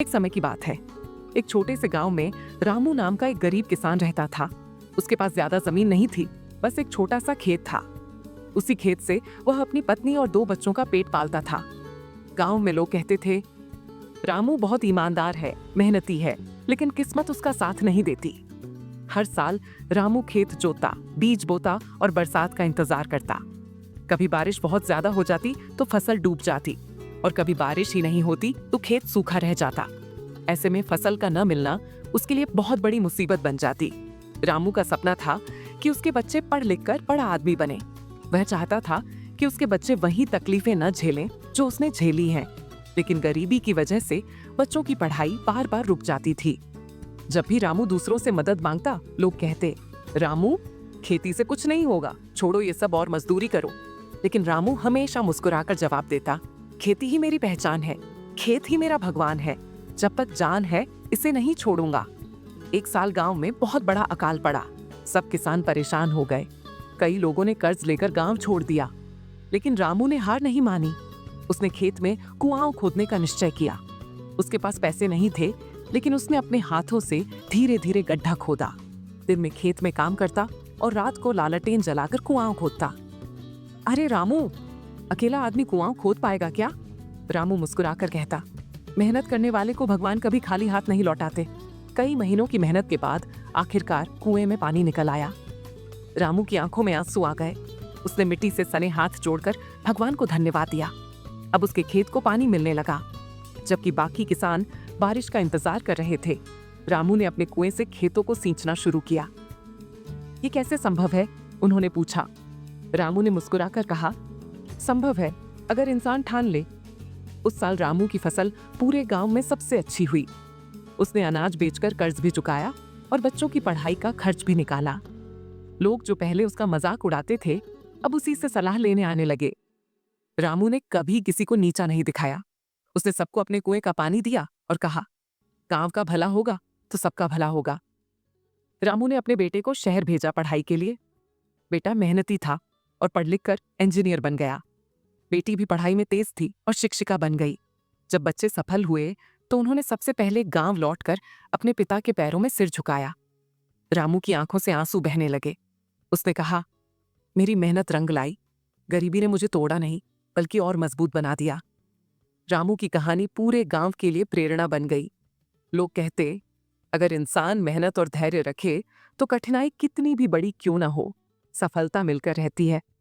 समय की बात है। एक छोटे से गांव में रामू नाम का एक गरीब किसान रहता था। उसके पास ज्यादा जमीन नहीं थी, बस एक छोटा सा खेत था। उसी खेत से वह अपनी पत्नी और 2 बच्चों का पेट पालता था। गांव में लोग कहते थे, रामू बहुत ईमानदार है, मेहनती है, लेकिन किस्मत उसका साथ नहीं देती। हर साल रामू खेत जोतता, बीज बोता और बरसात का इंतजार करता। कभी बारिश बहुत ज्यादा हो जाती तो फसल डूब जाती, और कभी बारिश ही नहीं होती तो खेत सूखा रह जाता। ऐसे में फसल का न मिलना उसके लिए बहुत बड़ी मुसीबत बन जाती। रामू का सपना था कि उसके बच्चे पढ़ लिख कर बड़ा आदमी बने। वह चाहता था कि उसके बच्चे वही तकलीफें न झेलें जो उसने झेली हैं, लेकिन गरीबी की वजह से बच्चों की पढ़ाई बार बार रुक जाती थी। जब भी रामू दूसरों से मदद मांगता, लोग कहते, रामू, खेती से कुछ नहीं होगा, छोड़ो ये सब और मजदूरी करो। लेकिन रामू हमेशा मुस्कुराकर जवाब देता, खेती ही मेरी पहचान है, खेत ही मेरा भगवान है, जब तक जान है इसे नहीं छोड़ूंगा। एक साल गांव में बहुत बड़ा अकाल पड़ा। सब किसान परेशान हो गए। कई लोगों ने कर्ज लेकर गांव छोड़ दिया, लेकिन रामू ने हार नहीं मानी। उसने खेत में कुआं खोदने का निश्चय किया। उसके पास पैसे नहीं थे, लेकिन उसने अपने हाथों से धीरे धीरे गड्ढा खोदा। दिन में खेत में काम करता और रात को लालटेन जलाकर कुआं खोदता। अरे रामू, अकेला आदमी कुआं खोद पाएगा क्या? रामू मुस्कुराकर कहता, मेहनत करने वाले को भगवान कभी खाली हाथ नहीं लौटाते। कई महीनों की मेहनत के बाद आखिरकार कुएं में पानी निकल आया। रामू की आंखों में आंसू आ गए। उसने मिट्टी से सने हाथ जोड़कर भगवान को धन्यवाद दिया। अब उसके खेत को पानी मिलने लगा। जबकि बाकी किसान बारिश का इंतजार कर रहे थे, रामू ने अपने कुएं से खेतों को सींचना शुरू किया। ये कैसे संभव है? उन्होंने पूछा। रामू ने मुस्कुराकर कहा, संभव है अगर इंसान ठान ले। उस साल रामू की फसल पूरे गांव में सबसे अच्छी हुई। उसने अनाज बेचकर कर्ज भी चुकाया और बच्चों की पढ़ाई का खर्च भी निकाला। लोग जो पहले उसका मजाक उड़ाते थे, अब उसी से सलाह लेने आने लगे। रामू ने कभी किसी को नीचा नहीं दिखाया। उसने सबको अपने कुएं का पानी दिया और कहा, गांव का भला होगा तो सबका भला होगा। रामू ने अपने बेटे को शहर भेजा पढ़ाई के लिए। बेटा मेहनती था और पढ़ लिख कर इंजीनियर बन गया। बेटी भी पढ़ाई में तेज थी और शिक्षिका बन गई। जब बच्चे सफल हुए तो उन्होंने सबसे पहले गांव लौटकर अपने पिता के पैरों में सिर झुकाया। रामू की आंखों से आंसू बहने लगे। उसने कहा, मेरी मेहनत रंग लाई। गरीबी ने मुझे तोड़ा नहीं, बल्कि और मजबूत बना दिया। रामू की कहानी पूरे गांव के लिए प्रेरणा बन गई। लोग कहते, अगर इंसान मेहनत और धैर्य रखे तो कठिनाई कितनी भी बड़ी क्यों ना हो, सफलता मिलकर रहती है।